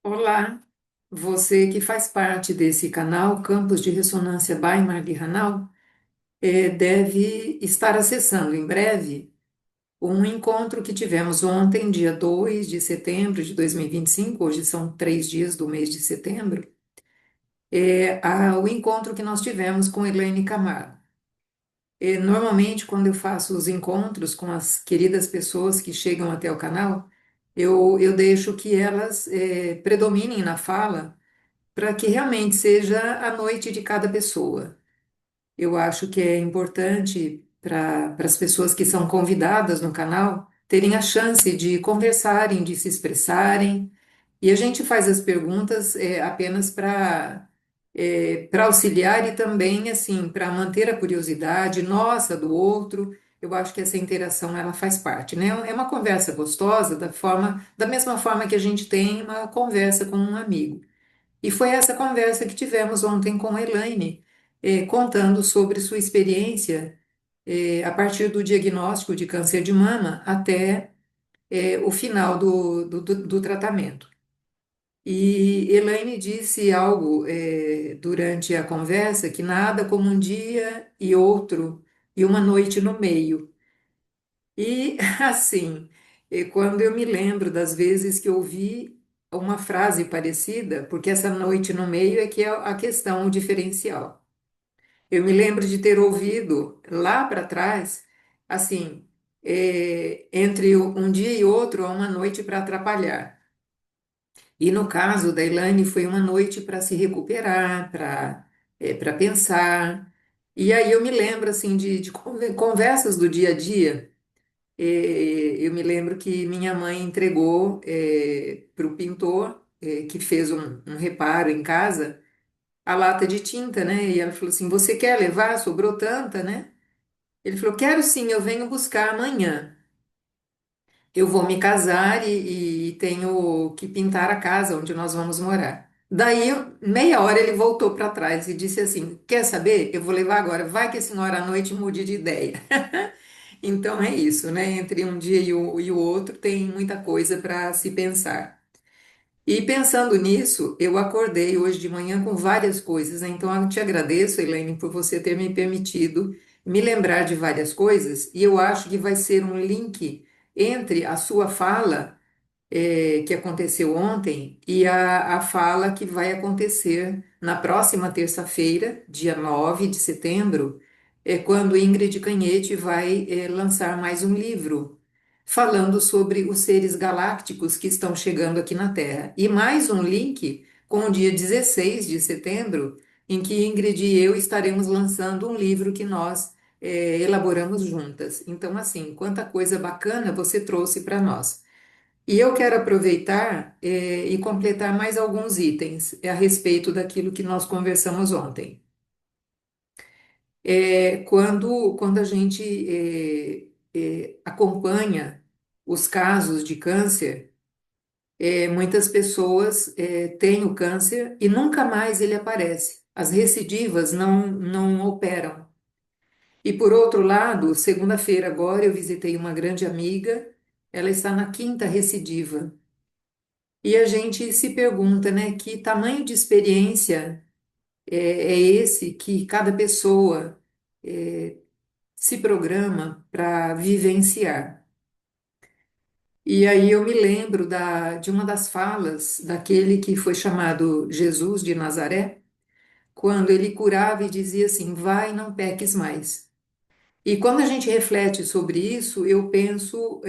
Olá, você que faz parte desse canal Campos de Ressonância by Marli Hanau, deve estar acessando em breve um encontro que tivemos ontem, dia 2 de setembro de 2025. Hoje são 3 dias do mês de setembro, o encontro que nós tivemos com Elaine Camargo. Normalmente, quando eu faço os encontros com as queridas pessoas que chegam até o canal, eu deixo que elas predominem na fala para que realmente seja a noite de cada pessoa. Eu acho que é importante para as pessoas que são convidadas no canal terem a chance de conversarem, de se expressarem, e a gente faz as perguntas apenas para auxiliar e também assim para manter a curiosidade nossa do outro. Eu acho que essa interação ela faz parte, né? É uma conversa gostosa da mesma forma que a gente tem uma conversa com um amigo. E foi essa conversa que tivemos ontem com a Elaine, contando sobre sua experiência, a partir do diagnóstico de câncer de mama até, o final do tratamento. E Elaine disse algo, durante a conversa, que nada como um dia e outro, e uma noite no meio. E assim, quando eu me lembro das vezes que eu ouvi uma frase parecida, porque essa noite no meio é que é a questão, o diferencial. Eu me lembro de ter ouvido lá para trás, assim, entre um dia e outro, há uma noite para atrapalhar. E no caso da Elaine, foi uma noite para se recuperar, para pensar. E aí eu me lembro, assim, de conversas do dia a dia. Eu me lembro que minha mãe entregou para o pintor, que fez um reparo em casa, a lata de tinta, né? E ela falou assim: Você quer levar? Sobrou tanta, né? Ele falou: Quero sim, eu venho buscar amanhã. Eu vou me casar e tenho que pintar a casa onde nós vamos morar. Daí, meia hora, ele voltou para trás e disse assim: Quer saber? Eu vou levar agora. Vai que a senhora à noite mude de ideia. Então é isso, né? Entre um dia e o outro tem muita coisa para se pensar. E pensando nisso, eu acordei hoje de manhã com várias coisas, né? Então eu te agradeço, Elaine, por você ter me permitido me lembrar de várias coisas, e eu acho que vai ser um link entre a sua fala que aconteceu ontem e a fala que vai acontecer na próxima terça-feira, dia 9 de setembro, quando Ingrid Canhete vai lançar mais um livro falando sobre os seres galácticos que estão chegando aqui na Terra. E mais um link com o dia 16 de setembro, em que Ingrid e eu estaremos lançando um livro que nós elaboramos juntas. Então, assim, quanta coisa bacana você trouxe para nós. E eu quero aproveitar, e completar mais alguns itens a respeito daquilo que nós conversamos ontem. Quando a gente acompanha os casos de câncer, muitas pessoas têm o câncer e nunca mais ele aparece. As recidivas não operam. E por outro lado, segunda-feira agora eu visitei uma grande amiga, ela está na quinta recidiva. E a gente se pergunta, né, que tamanho de experiência é esse que cada pessoa se programa para vivenciar. E aí eu me lembro de uma das falas daquele que foi chamado Jesus de Nazaré, quando ele curava e dizia assim: Vai, não peques mais. E quando a gente reflete sobre isso, eu penso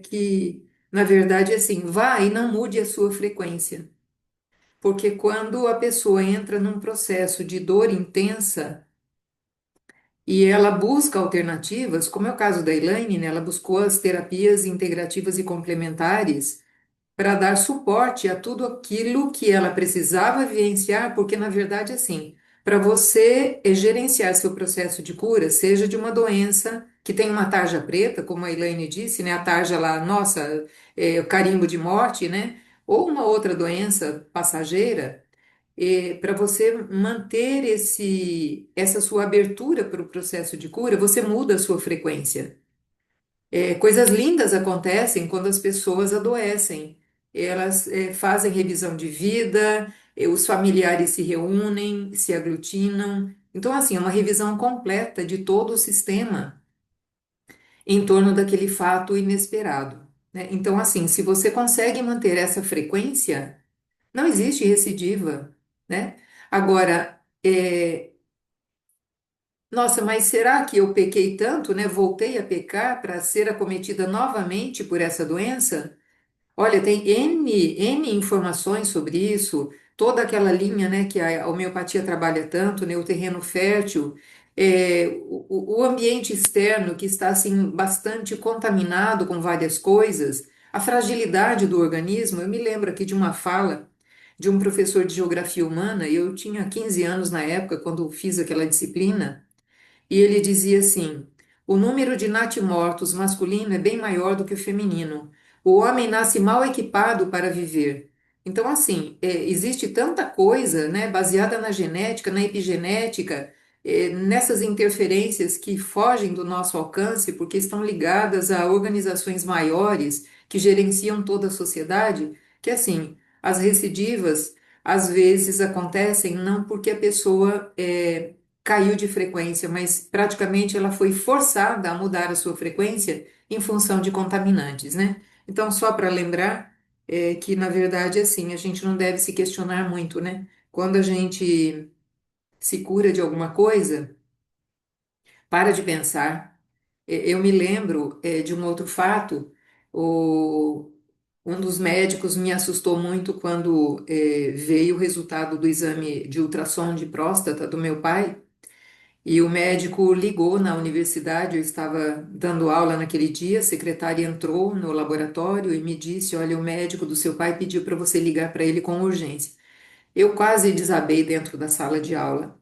que, na verdade, assim, vai e não mude a sua frequência. Porque quando a pessoa entra num processo de dor intensa e ela busca alternativas, como é o caso da Elaine, né, ela buscou as terapias integrativas e complementares para dar suporte a tudo aquilo que ela precisava vivenciar, porque na verdade, assim, para você gerenciar seu processo de cura, seja de uma doença que tem uma tarja preta, como a Elaine disse, né, a tarja lá, nossa, o carimbo de morte, né, ou uma outra doença passageira, para você manter essa sua abertura para o processo de cura, você muda a sua frequência. Coisas lindas acontecem quando as pessoas adoecem. elas fazem revisão de vida, os familiares se reúnem, se aglutinam. Então, assim, é uma revisão completa de todo o sistema em torno daquele fato inesperado, né? Então, assim, se você consegue manter essa frequência, não existe recidiva, né? Agora, nossa, mas será que eu pequei tanto, né? Voltei a pecar para ser acometida novamente por essa doença? Olha, tem N informações sobre isso, toda aquela linha, né, que a homeopatia trabalha tanto, né, o terreno fértil, o ambiente externo que está, assim, bastante contaminado com várias coisas, a fragilidade do organismo. Eu me lembro aqui de uma fala de um professor de geografia humana, e eu tinha 15 anos na época, quando fiz aquela disciplina, e ele dizia assim: o número de natimortos masculino é bem maior do que o feminino. O homem nasce mal equipado para viver. Então, assim, existe tanta coisa, né, baseada na genética, na epigenética, nessas interferências que fogem do nosso alcance, porque estão ligadas a organizações maiores que gerenciam toda a sociedade, que, assim, as recidivas às vezes acontecem não porque a pessoa caiu de frequência, mas praticamente ela foi forçada a mudar a sua frequência em função de contaminantes, né? Então, só para lembrar que, na verdade, assim, a gente não deve se questionar muito, né? Quando a gente se cura de alguma coisa, para de pensar. Eu me lembro de um outro fato, o, um dos médicos me assustou muito quando veio o resultado do exame de ultrassom de próstata do meu pai. E o médico ligou na universidade, eu estava dando aula naquele dia, a secretária entrou no laboratório e me disse: Olha, o médico do seu pai pediu para você ligar para ele com urgência. Eu quase desabei dentro da sala de aula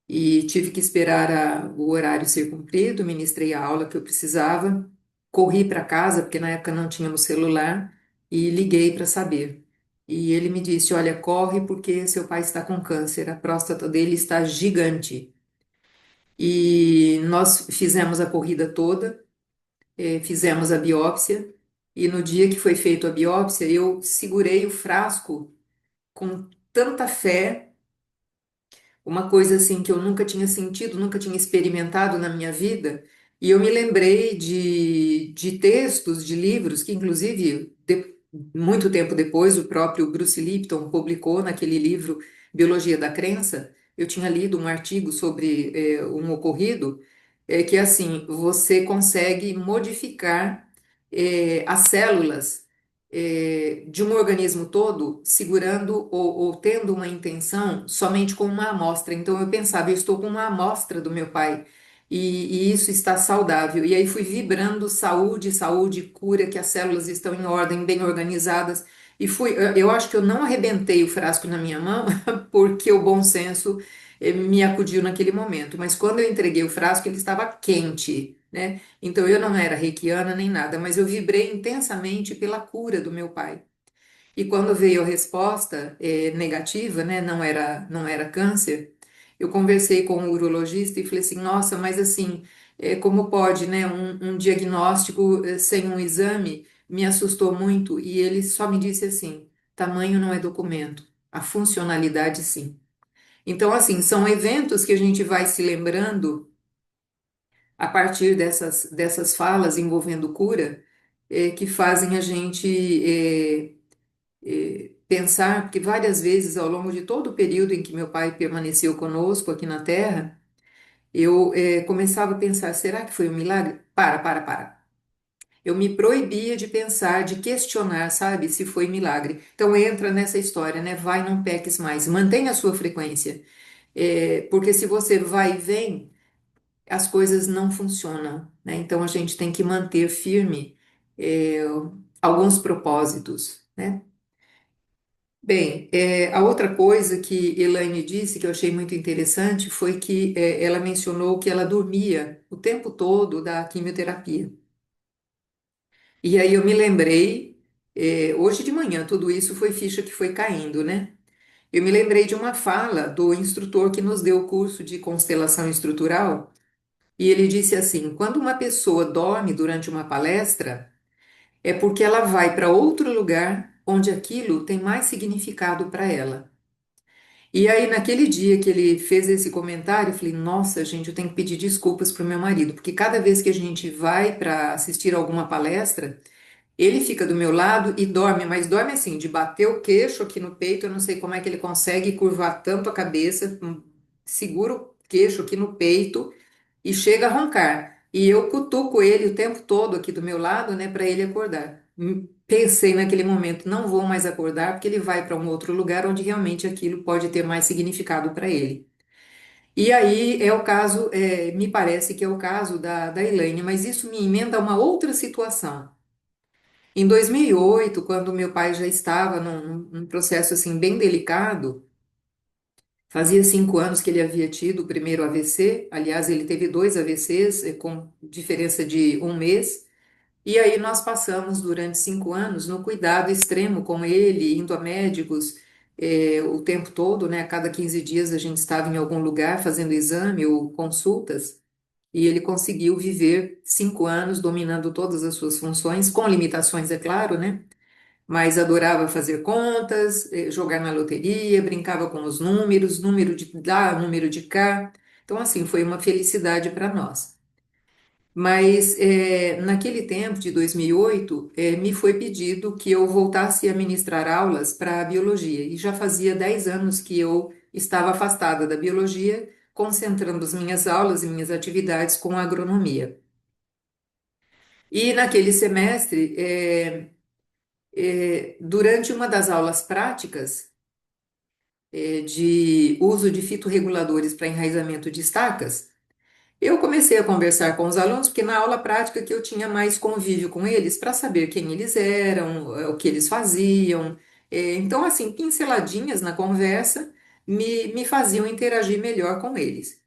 e tive que esperar o horário ser cumprido, ministrei a aula que eu precisava, corri para casa, porque na época não tínhamos celular, e liguei para saber. E ele me disse: Olha, corre porque seu pai está com câncer, a próstata dele está gigante. E nós fizemos a corrida toda, fizemos a biópsia, e no dia que foi feita a biópsia, eu segurei o frasco com tanta fé, uma coisa assim que eu nunca tinha sentido, nunca tinha experimentado na minha vida, e eu me lembrei de textos, de livros, que inclusive, muito tempo depois, o próprio Bruce Lipton publicou naquele livro Biologia da Crença. Eu tinha lido um artigo sobre um ocorrido, que assim, você consegue modificar as células de um organismo todo, segurando ou tendo uma intenção somente com uma amostra. Então eu pensava, eu estou com uma amostra do meu pai e isso está saudável. E aí fui vibrando saúde, saúde, cura, que as células estão em ordem, bem organizadas. E fui, eu acho que eu não arrebentei o frasco na minha mão, porque o bom senso me acudiu naquele momento. Mas quando eu entreguei o frasco, ele estava quente, né? Então eu não era reikiana nem nada, mas eu vibrei intensamente pela cura do meu pai. E quando veio a resposta negativa, né, não era câncer, eu conversei com o urologista e falei assim, nossa, mas assim, como pode, né, um diagnóstico sem um exame me assustou muito e ele só me disse assim, tamanho não é documento, a funcionalidade sim. Então, assim, são eventos que a gente vai se lembrando a partir dessas falas envolvendo cura, que fazem a gente pensar, porque várias vezes ao longo de todo o período em que meu pai permaneceu conosco aqui na Terra, eu começava a pensar, será que foi um milagre? Para. Eu me proibia de pensar, de questionar, sabe, se foi milagre. Então entra nessa história, né? Vai, não peques mais, mantenha a sua frequência. Porque se você vai e vem, as coisas não funcionam, né? Então a gente tem que manter firme é, alguns propósitos, né? Bem, a outra coisa que Elaine disse que eu achei muito interessante foi que ela mencionou que ela dormia o tempo todo da quimioterapia. E aí eu me lembrei, hoje de manhã, tudo isso foi ficha que foi caindo, né? Eu me lembrei de uma fala do instrutor que nos deu o curso de constelação estrutural, e ele disse assim: quando uma pessoa dorme durante uma palestra, é porque ela vai para outro lugar onde aquilo tem mais significado para ela. E aí, naquele dia que ele fez esse comentário, eu falei: Nossa, gente, eu tenho que pedir desculpas para o meu marido, porque cada vez que a gente vai para assistir alguma palestra, ele fica do meu lado e dorme, mas dorme assim, de bater o queixo aqui no peito. Eu não sei como é que ele consegue curvar tanto a cabeça, segura o queixo aqui no peito e chega a roncar. E eu cutuco ele o tempo todo aqui do meu lado, né, para ele acordar. Pensei naquele momento, não vou mais acordar, porque ele vai para um outro lugar onde realmente aquilo pode ter mais significado para ele. E aí é o caso, me parece que é o caso da Elaine, mas isso me emenda a uma outra situação. Em 2008, quando meu pai já estava num processo assim bem delicado, fazia 5 anos que ele havia tido o primeiro AVC. Aliás, ele teve dois AVCs, com diferença de um mês. E aí nós passamos durante 5 anos no cuidado extremo com ele, indo a médicos, o tempo todo, né? A cada 15 dias a gente estava em algum lugar fazendo exame ou consultas. E ele conseguiu viver 5 anos dominando todas as suas funções, com limitações, é claro, né? Mas adorava fazer contas, jogar na loteria, brincava com os números, número de lá, número de cá. Então, assim, foi uma felicidade para nós. Mas naquele tempo, de 2008, me foi pedido que eu voltasse a ministrar aulas para biologia. E já fazia 10 anos que eu estava afastada da biologia, concentrando as minhas aulas e minhas atividades com a agronomia. E naquele semestre, durante uma das aulas práticas, de uso de fitorreguladores para enraizamento de estacas, eu comecei a conversar com os alunos, porque na aula prática que eu tinha mais convívio com eles para saber quem eles eram, o que eles faziam. Então, assim, pinceladinhas na conversa me faziam interagir melhor com eles.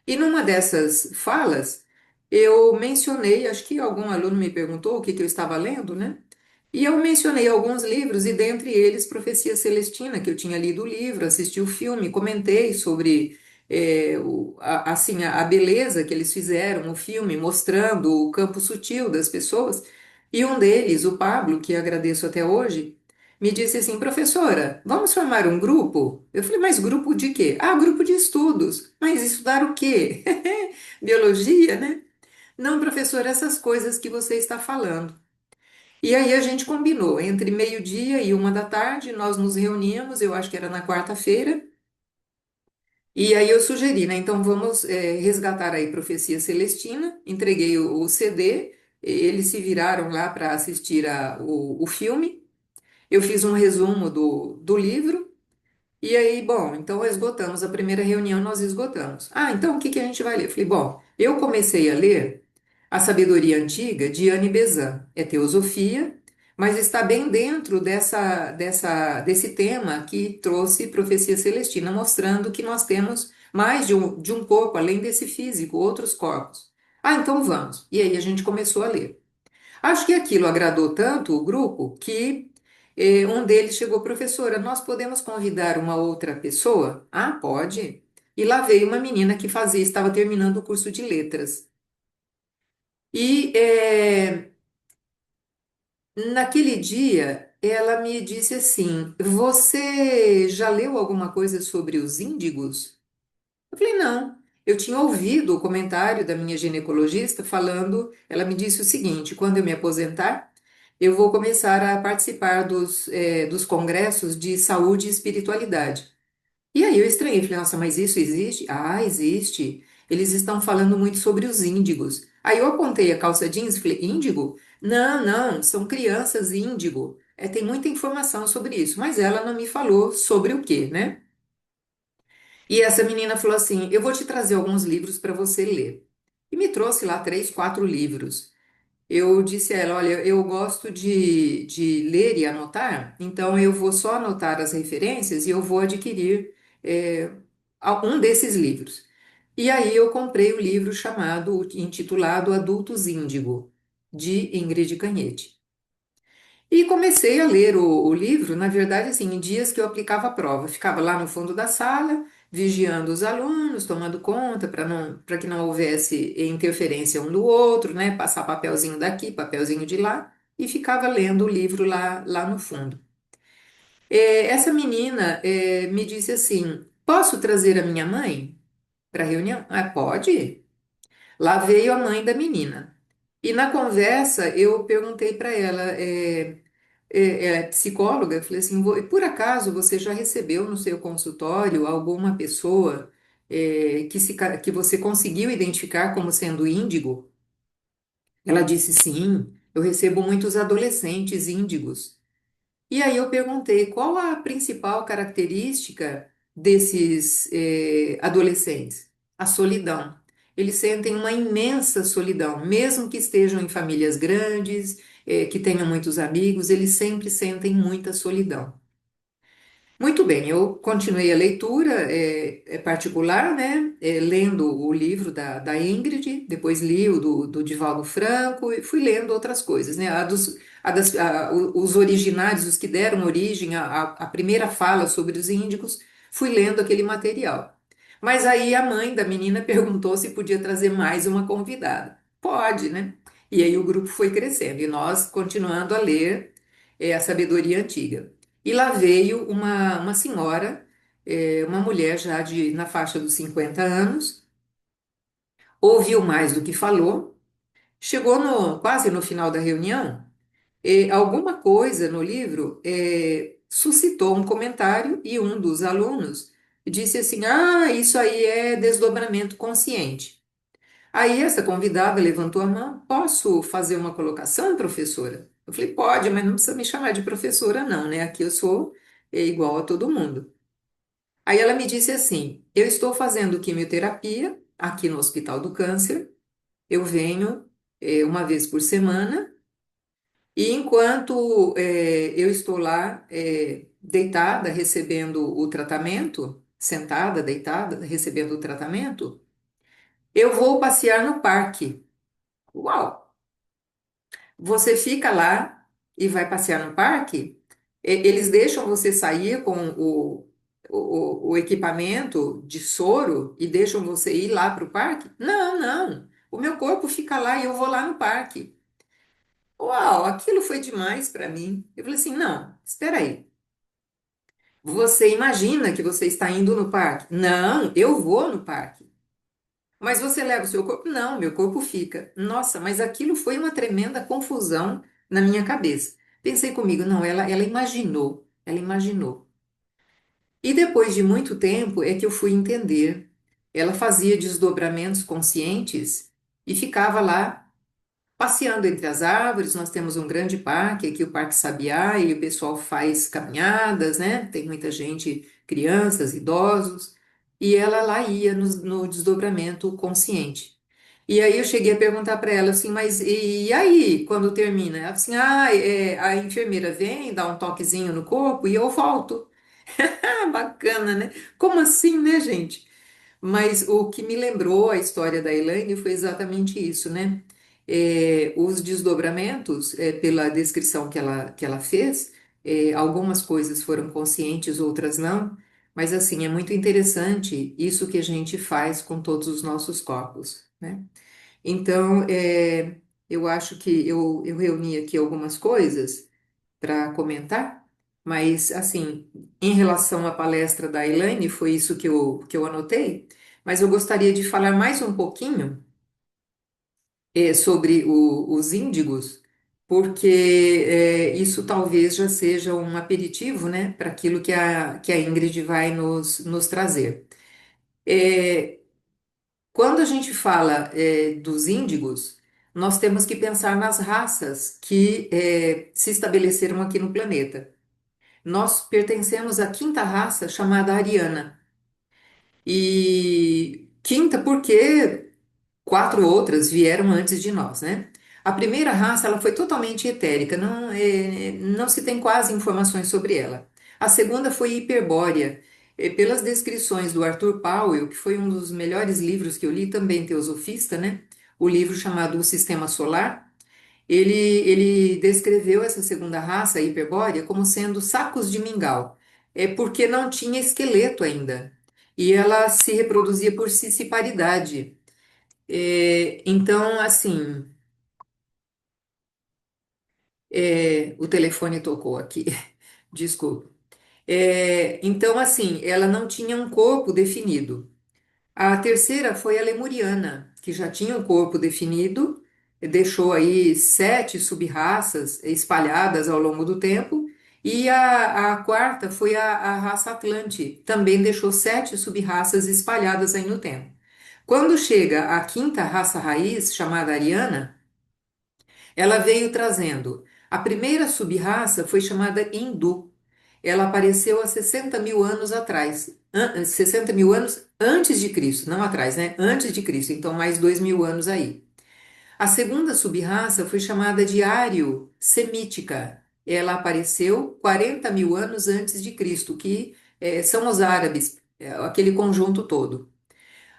E numa dessas falas, eu mencionei, acho que algum aluno me perguntou o que que eu estava lendo, né? E eu mencionei alguns livros, e dentre eles Profecia Celestina, que eu tinha lido o livro, assisti o filme, comentei sobre assim, a beleza que eles fizeram, o filme, mostrando o campo sutil das pessoas. E um deles, o Pablo, que agradeço até hoje, me disse assim: Professora, vamos formar um grupo? Eu falei: Mas grupo de quê? Ah, grupo de estudos. Mas estudar o quê? Biologia, né? Não, professor, essas coisas que você está falando. E aí a gente combinou, entre meio-dia e 1 da tarde, nós nos reuníamos, eu acho que era na quarta-feira, e aí eu sugeri, né? Então vamos resgatar aí Profecia Celestina, entreguei o CD, eles se viraram lá para assistir o filme, eu fiz um resumo do livro. E aí, bom, então esgotamos a primeira reunião, nós esgotamos. Ah, então o que que a gente vai ler? Falei: Bom, eu comecei a ler A Sabedoria Antiga de Anne Besant. É teosofia, mas está bem dentro desse tema que trouxe Profecia Celestina, mostrando que nós temos mais de um corpo, além desse físico, outros corpos. Ah, então vamos. E aí a gente começou a ler. Acho que aquilo agradou tanto o grupo que um deles chegou: Professora, nós podemos convidar uma outra pessoa? Ah, pode. E lá veio uma menina que estava terminando o curso de letras. E naquele dia ela me disse assim: Você já leu alguma coisa sobre os índigos? Eu falei: Não. Eu tinha ouvido o comentário da minha ginecologista falando. Ela me disse o seguinte: quando eu me aposentar, eu vou começar a participar dos congressos de saúde e espiritualidade. E aí eu estranhei, falei: Nossa, mas isso existe? Ah, existe. Eles estão falando muito sobre os índigos. Aí eu apontei a calça jeans e falei: Índigo? Não, não, são crianças índigo. Tem muita informação sobre isso, mas ela não me falou sobre o quê, né? E essa menina falou assim: Eu vou te trazer alguns livros para você ler. E me trouxe lá 3, 4 livros. Eu disse a ela: Olha, eu gosto de ler e anotar, então eu vou só anotar as referências e eu vou adquirir é, um desses livros. E aí eu comprei o livro intitulado Adultos Índigo, de Ingrid Canhete. E comecei a ler o livro, na verdade, assim, em dias que eu aplicava a prova. Eu ficava lá no fundo da sala, vigiando os alunos, tomando conta para que não houvesse interferência um do outro, né? Passar papelzinho daqui, papelzinho de lá, e ficava lendo o livro lá no fundo. Essa menina me disse assim: posso trazer a minha mãe para a reunião? Ah, pode. Lá veio a mãe da menina. E na conversa eu perguntei para ela, é psicóloga, eu falei assim, por acaso você já recebeu no seu consultório alguma pessoa que você conseguiu identificar como sendo índigo? Ela disse sim, eu recebo muitos adolescentes índigos. E aí eu perguntei qual a principal característica desses adolescentes? A solidão. Eles sentem uma imensa solidão, mesmo que estejam em famílias grandes, que tenham muitos amigos, eles sempre sentem muita solidão. Muito bem, eu continuei a leitura particular, né? Lendo o livro da Ingrid, depois li o do Divaldo Franco e fui lendo outras coisas, né? Os originários, os que deram origem à primeira fala sobre os índigos, fui lendo aquele material. Mas aí a mãe da menina perguntou se podia trazer mais uma convidada. Pode, né? E aí o grupo foi crescendo e nós continuando a ler a sabedoria antiga. E lá veio uma senhora, uma mulher já na faixa dos 50 anos, ouviu mais do que falou, chegou quase no final da reunião, alguma coisa no livro suscitou um comentário e um dos alunos disse assim: Ah, isso aí é desdobramento consciente. Aí essa convidada levantou a mão: Posso fazer uma colocação, professora? Eu falei: Pode, mas não precisa me chamar de professora, não, né? Aqui eu sou igual a todo mundo. Aí ela me disse assim: eu estou fazendo quimioterapia aqui no Hospital do Câncer, eu venho uma vez por semana, e enquanto eu estou lá deitada, recebendo o tratamento, sentada, deitada, recebendo o tratamento, eu vou passear no parque. Uau! Você fica lá e vai passear no parque, eles deixam você sair com o equipamento de soro e deixam você ir lá para o parque? Não, não. O meu corpo fica lá e eu vou lá no parque. Uau, aquilo foi demais para mim. Eu falei assim: não, espera aí. Você imagina que você está indo no parque? Não, eu vou no parque. Mas você leva o seu corpo? Não, meu corpo fica. Nossa, mas aquilo foi uma tremenda confusão na minha cabeça. Pensei comigo, não, ela imaginou, ela imaginou. E depois de muito tempo é que eu fui entender. Ela fazia desdobramentos conscientes e ficava lá passeando entre as árvores. Nós temos um grande parque aqui, o Parque Sabiá, e o pessoal faz caminhadas, né? Tem muita gente, crianças, idosos, e ela lá ia no desdobramento consciente. E aí eu cheguei a perguntar para ela assim, mas e aí, quando termina? Ela assim, a enfermeira vem, dá um toquezinho no corpo e eu volto. Ah, bacana, né? Como assim, né, gente? Mas o que me lembrou a história da Elaine foi exatamente isso, né? Os desdobramentos, pela descrição que ela fez, algumas coisas foram conscientes, outras não, mas assim, é muito interessante isso que a gente faz com todos os nossos corpos, né? Então, eu acho que eu reuni aqui algumas coisas para comentar, mas assim, em relação à palestra da Elaine, foi isso que eu anotei, mas eu gostaria de falar mais um pouquinho sobre os índigos, porque isso talvez já seja um aperitivo, né, para aquilo que a Ingrid vai nos trazer. É, Quando a gente fala dos índigos, nós temos que pensar nas raças que se estabeleceram aqui no planeta. Nós pertencemos à quinta raça chamada ariana. E quinta porque quatro outras vieram antes de nós, né? A primeira raça ela foi totalmente etérica, não se tem quase informações sobre ela. A segunda foi hiperbórea. Pelas descrições do Arthur Powell, que foi um dos melhores livros que eu li, também teosofista, né? O livro chamado O Sistema Solar, ele descreveu essa segunda raça, a hiperbórea, como sendo sacos de mingau, porque não tinha esqueleto ainda. E ela se reproduzia por cissiparidade. Então, assim, o telefone tocou aqui, desculpa. Então, assim, ela não tinha um corpo definido. A terceira foi a lemuriana, que já tinha um corpo definido, deixou aí 7 sub-raças espalhadas ao longo do tempo. E a quarta foi a raça Atlante, também deixou 7 sub-raças espalhadas aí no tempo. Quando chega a quinta raça raiz, chamada ariana, ela veio trazendo. A primeira sub-raça foi chamada Hindu. Ela apareceu há 60 mil anos atrás. 60 mil anos antes de Cristo, não atrás, né? Antes de Cristo, então mais 2.000 anos aí. A segunda sub-raça foi chamada de Ário-Semítica. Ela apareceu 40 mil anos antes de Cristo, que são os árabes, aquele conjunto todo.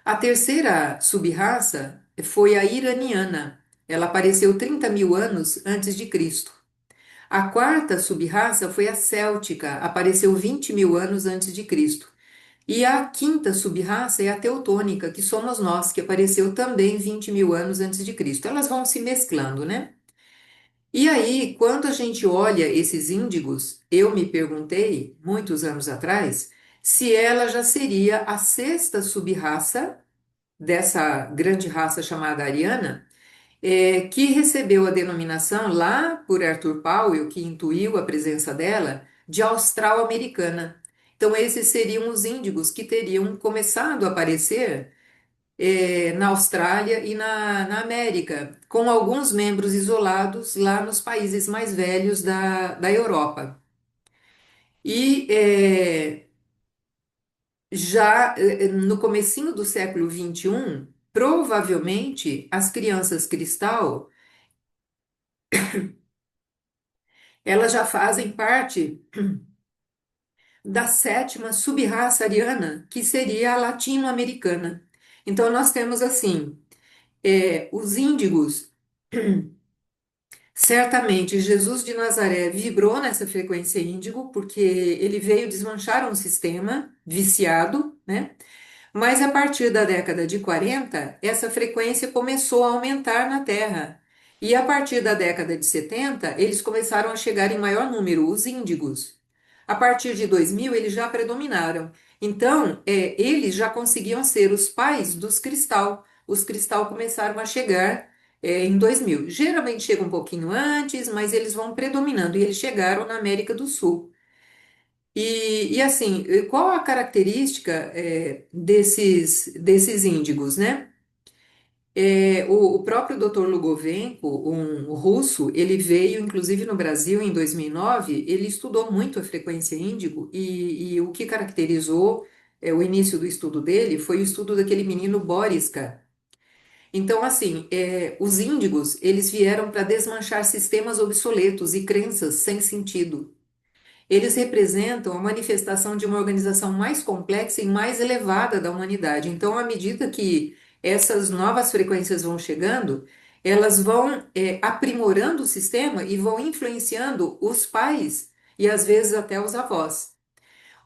A terceira sub-raça foi a iraniana. Ela apareceu 30 mil anos antes de Cristo. A quarta sub-raça foi a céltica, apareceu 20 mil anos antes de Cristo. E a quinta sub-raça é a teutônica, que somos nós, que apareceu também 20 mil anos antes de Cristo. Elas vão se mesclando, né? E aí, quando a gente olha esses índigos, eu me perguntei, muitos anos atrás, se ela já seria a sexta sub-raça dessa grande raça chamada ariana, que recebeu a denominação lá por Arthur Powell, que intuiu a presença dela, de austral-americana. Então, esses seriam os índigos que teriam começado a aparecer na Austrália e na América, com alguns membros isolados lá nos países mais velhos da Europa. E já no comecinho do século XXI, provavelmente as crianças cristal, elas já fazem parte da sétima sub-raça ariana, que seria a latino-americana. Então, nós temos assim, os índigos, certamente Jesus de Nazaré vibrou nessa frequência índigo, porque ele veio desmanchar um sistema viciado, né? Mas a partir da década de 40, essa frequência começou a aumentar na Terra. E a partir da década de 70, eles começaram a chegar em maior número, os índigos. A partir de 2000, eles já predominaram. Então, eles já conseguiam ser os pais dos cristal. Os cristal começaram a chegar, em 2000. Geralmente chegam um pouquinho antes, mas eles vão predominando. E eles chegaram na América do Sul. E assim, qual a característica desses índigos, né? O próprio Dr. Lugovenko, um russo, ele veio inclusive no Brasil em 2009. Ele estudou muito a frequência índigo e o que caracterizou o início do estudo dele foi o estudo daquele menino Boriska. Então, assim, os índigos, eles vieram para desmanchar sistemas obsoletos e crenças sem sentido. Eles representam a manifestação de uma organização mais complexa e mais elevada da humanidade. Então, à medida que essas novas frequências vão chegando, elas vão aprimorando o sistema e vão influenciando os pais e às vezes até os avós.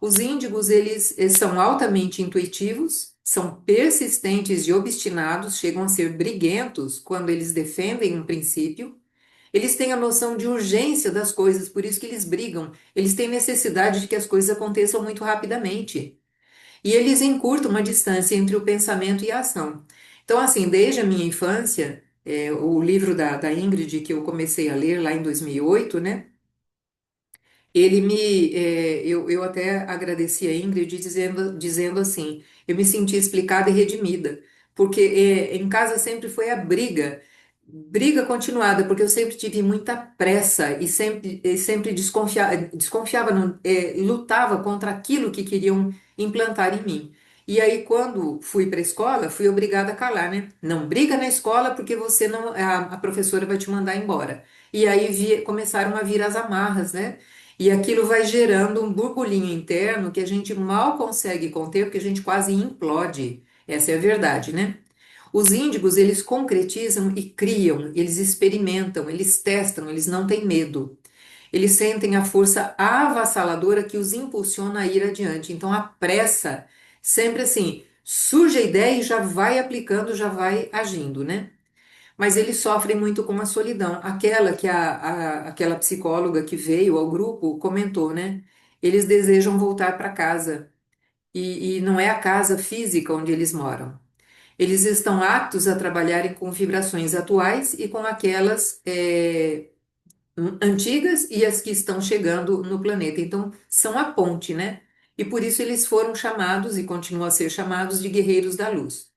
Os índigos, eles são altamente intuitivos, são persistentes e obstinados, chegam a ser briguentos quando eles defendem um princípio. Eles têm a noção de urgência das coisas, por isso que eles brigam. Eles têm necessidade de que as coisas aconteçam muito rapidamente. E eles encurtam uma distância entre o pensamento e a ação. Então, assim, desde a minha infância, o livro da Ingrid, que eu comecei a ler lá em 2008, né? Eu até agradeci a Ingrid dizendo assim, eu me senti explicada e redimida, porque em casa sempre foi a briga continuada, porque eu sempre tive muita pressa e sempre desconfiava, não, lutava contra aquilo que queriam implantar em mim. E aí, quando fui para a escola, fui obrigada a calar, né? Não briga na escola porque você não, a professora vai te mandar embora. E aí começaram a vir as amarras, né? E aquilo vai gerando um burburinho interno que a gente mal consegue conter, porque a gente quase implode. Essa é a verdade, né? Os índigos, eles concretizam e criam, eles experimentam, eles testam, eles não têm medo. Eles sentem a força avassaladora que os impulsiona a ir adiante. Então, a pressa, sempre assim, surge a ideia e já vai aplicando, já vai agindo, né? Mas eles sofrem muito com a solidão. Aquela que aquela psicóloga que veio ao grupo comentou, né? eles desejam voltar para casa. E não é a casa física onde eles moram. Eles estão aptos a trabalharem com vibrações atuais e com aquelas antigas e as que estão chegando no planeta. Então, são a ponte, né? E por isso eles foram chamados e continuam a ser chamados de guerreiros da luz.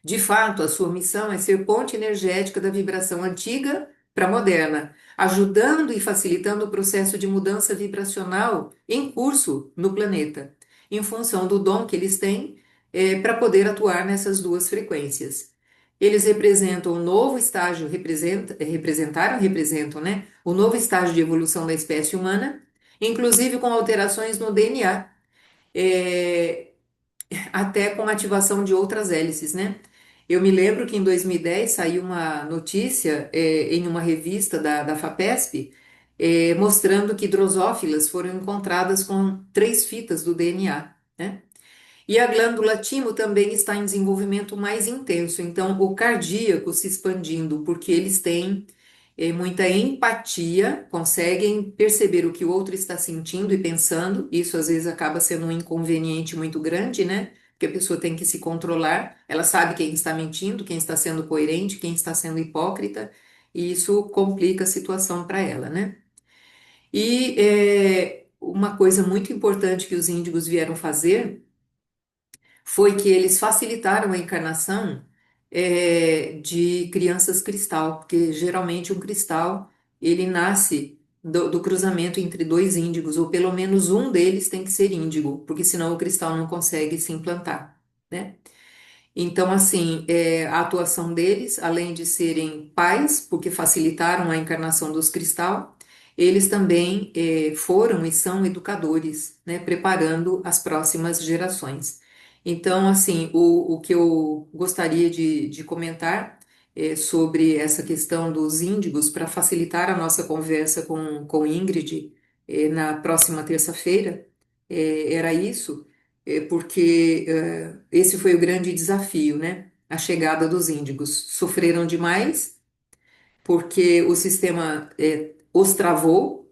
De fato, a sua missão é ser ponte energética da vibração antiga para a moderna, ajudando e facilitando o processo de mudança vibracional em curso no planeta, em função do dom que eles têm para poder atuar nessas duas frequências. Eles representam um novo estágio, representam, né? O novo estágio de evolução da espécie humana, inclusive com alterações no DNA. É, até com ativação de outras hélices, né? Eu me lembro que em 2010 saiu uma notícia em uma revista da FAPESP mostrando que drosófilas foram encontradas com 3 fitas do DNA, né? E a glândula timo também está em desenvolvimento mais intenso, então o cardíaco se expandindo, porque eles têm muita empatia, conseguem perceber o que o outro está sentindo e pensando. Isso às vezes acaba sendo um inconveniente muito grande, né? Porque a pessoa tem que se controlar, ela sabe quem está mentindo, quem está sendo coerente, quem está sendo hipócrita, e isso complica a situação para ela, né? E uma coisa muito importante que os índigos vieram fazer foi que eles facilitaram a encarnação de crianças cristal, porque geralmente um cristal ele nasce do cruzamento entre dois índigos, ou pelo menos um deles tem que ser índigo, porque senão o cristal não consegue se implantar, né? Então, assim, a atuação deles, além de serem pais, porque facilitaram a encarnação dos cristal, eles também foram e são educadores, né, preparando as próximas gerações. Então, assim, o que eu gostaria de comentar sobre essa questão dos índigos, para facilitar a nossa conversa com Ingrid, na próxima terça-feira, era isso porque esse foi o grande desafio, né? A chegada dos índigos. Sofreram demais, porque o sistema os travou,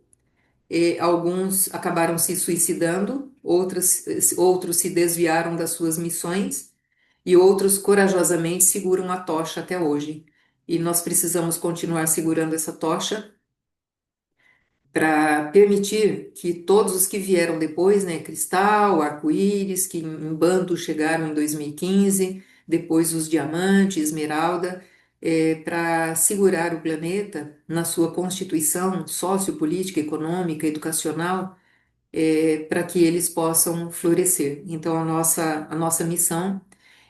alguns acabaram se suicidando, outros se desviaram das suas missões e outros corajosamente seguram a tocha até hoje. E nós precisamos continuar segurando essa tocha para permitir que todos os que vieram depois, né, Cristal, Arco-Íris, que em bando chegaram em 2015, depois os Diamante, Esmeralda, para segurar o planeta na sua constituição sociopolítica, econômica, educacional, para que eles possam florescer. Então, a nossa missão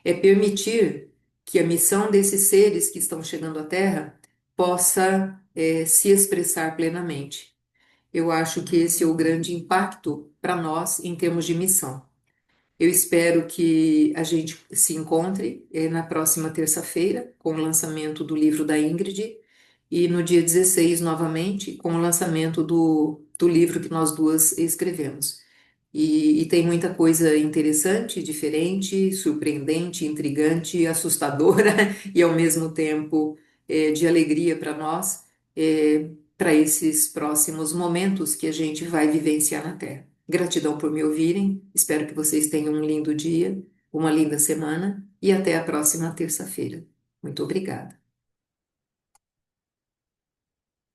é permitir que a missão desses seres que estão chegando à Terra possa, se expressar plenamente. Eu acho que esse é o grande impacto para nós em termos de missão. Eu espero que a gente se encontre na próxima terça-feira com o lançamento do livro da Ingrid e no dia 16 novamente com o lançamento do livro que nós duas escrevemos. E tem muita coisa interessante, diferente, surpreendente, intrigante, assustadora e ao mesmo tempo de alegria para nós, para esses próximos momentos que a gente vai vivenciar na Terra. Gratidão por me ouvirem, espero que vocês tenham um lindo dia, uma linda semana e até a próxima terça-feira. Muito obrigada.